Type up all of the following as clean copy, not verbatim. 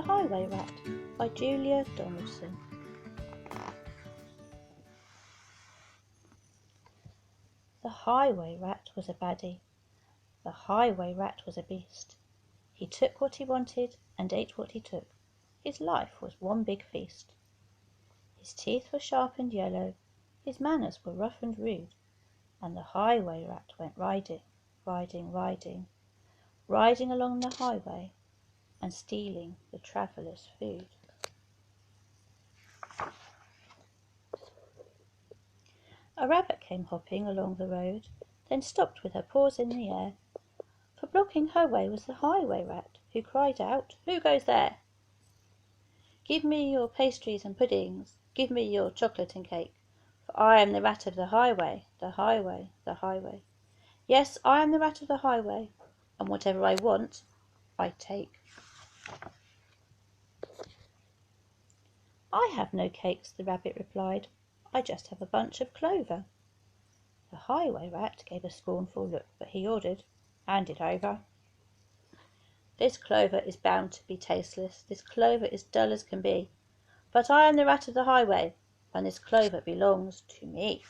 The Highway Rat by Donaldson. The Highway Rat was a baddie. The Highway Rat was a beast. He took what he wanted and ate what he took. His life was one big feast. His teeth were sharp and yellow, his manners were rough and rude, and the Highway Rat went riding, riding, riding, riding along the highway and stealing the travellers' food. A rabbit came hopping along the road, then stopped with her paws in the air, for blocking her way was the Highway Rat, who cried out, "Who goes there? Give me your pastries and puddings, give me your chocolate and cake, for I am the rat of the highway, the highway, the highway. Yes, I am the rat of the highway, and whatever I want, I take." "I have no cakes," the rabbit replied. "I just have a bunch of clover." The Highway Rat gave a scornful look, but he ordered, "Hand it over." "This clover is bound to be tasteless. This clover is dull as can be. But I am the rat of the highway, and this clover belongs to me."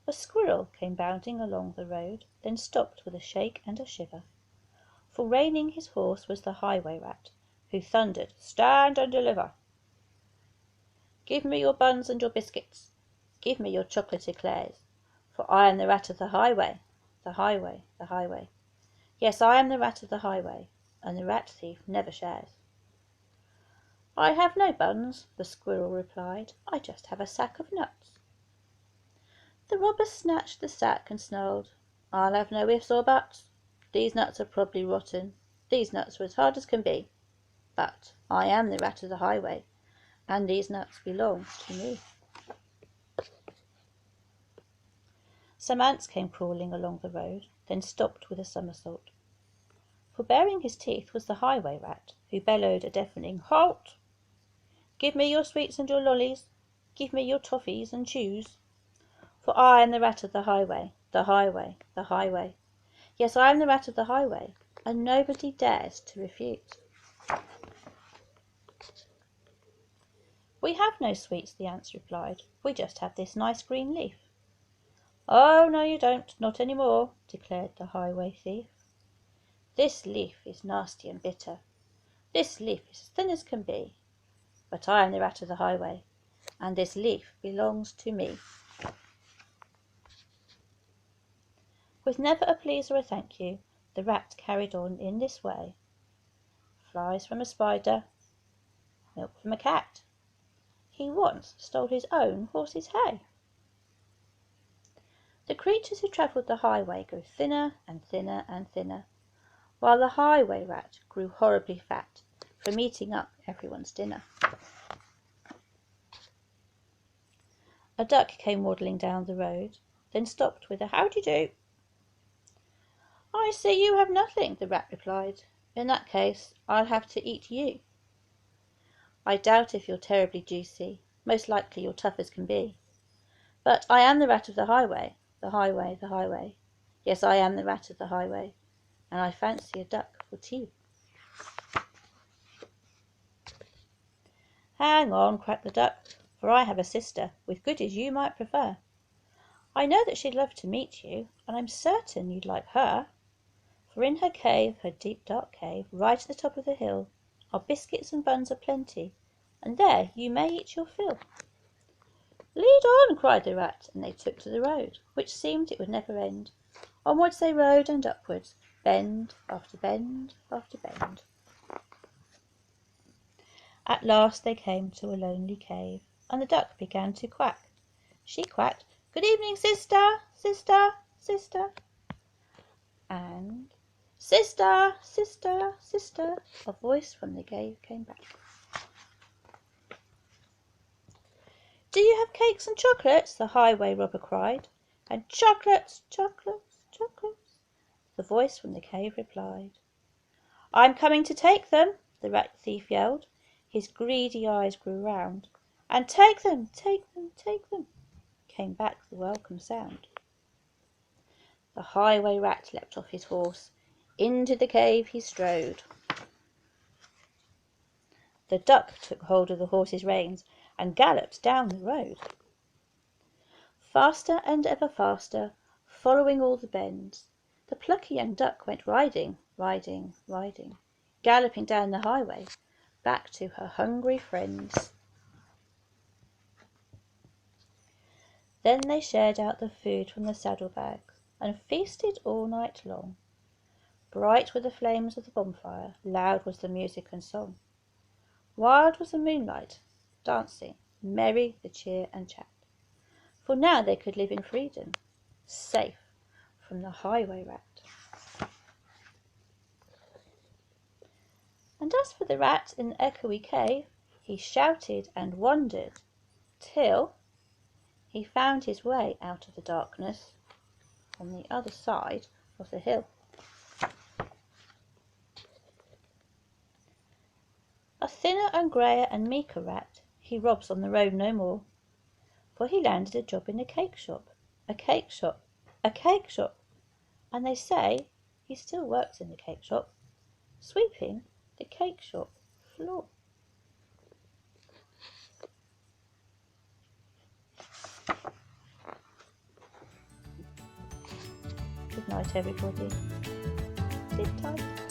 A squirrel came bounding along the road, then stopped with a shake and a shiver, for reining his horse was the Highway Rat, who thundered, "Stand and deliver! Give me your buns and your biscuits, give me your chocolate eclairs, for I am the rat of the highway, the highway, the highway. Yes, I am the rat of the highway, and the rat thief never shares." "I have no buns," the squirrel replied. "I just have a sack of nuts." The robber snatched the sack and snarled, "I'll have no ifs or buts. These nuts are probably rotten. These nuts are as hard as can be. But I am the rat of the highway, and these nuts belong to me." Some ants came crawling along the road, then stopped with a somersault. For baring his teeth was the Highway Rat, who bellowed a deafening "Halt! Give me your sweets and your lollies, give me your toffees and chews, for I am the rat of the highway, the highway, the highway. Yes, I am the rat of the highway, and nobody dares to refuse." "We have no sweets," the ants replied. "We just have this nice green leaf." "Oh, no, you don't, not any more," declared the highway thief. "This leaf is nasty and bitter. This leaf is as thin as can be. But I am the rat of the highway, and this leaf belongs to me." With never a please or a thank you, the rat carried on in this way. Flies from a spider, milk from a cat. He once stole his own horse's hay. The creatures who travelled the highway grew thinner and thinner and thinner, while the Highway Rat grew horribly fat from eating up everyone's dinner. A duck came waddling down the road, then stopped with a "How-de-do." "I see you have nothing," the rat replied. "In that case I'll have to eat you. I doubt if you're terribly juicy, most likely you're tough as can be. But I am the rat of the highway, the highway, the highway. Yes, I am the rat of the highway, and I fancy a duck for tea." "Hang on," quacked the duck, "for I have a sister, with goodies you might prefer. I know that she'd love to meet you, and I'm certain you'd like her. For in her cave, her deep dark cave, right at the top of the hill, are biscuits and buns aplenty, and there you may eat your fill." "Lead on!" cried the rat, and they took to the road, which seemed it would never end. Onwards they rode, and upwards, bend after bend after bend. At last they came to a lonely cave, and the duck began to quack. She quacked, "Good evening, sister, sister, sister." And "Sister, sister, sister," a voice from the cave came back. "Do you have cakes and chocolates?" the highway robber cried. And "Chocolates, chocolates, chocolates," the voice from the cave replied. "I'm coming to take them," the rat thief yelled. His greedy eyes grew round, and "Take them, take them, take them," came back the welcome sound. The Highway Rat leapt off his horse. Into the cave he strode. The duck took hold of the horse's reins and galloped down the road. Faster and ever faster, following all the bends, the plucky young duck went riding, riding, riding, galloping down the highway, back to her hungry friends. Then they shared out the food from the saddlebags and feasted all night long. Bright were the flames of the bonfire, loud was the music and song. Wild was the moonlight, dancing, merry the cheer and chat. For now they could live in freedom, safe from the highway rat. And as for the rat in the echoey cave, he shouted and wondered till he found his way out of the darkness on the other side of the hill. A thinner and greyer and meeker rat, he robs on the road no more, for he landed a job in a cake shop, a cake shop, a cake shop, and they say he still works in the cake shop, sweeping the cake shop floor. Good night, everybody. Bedtime.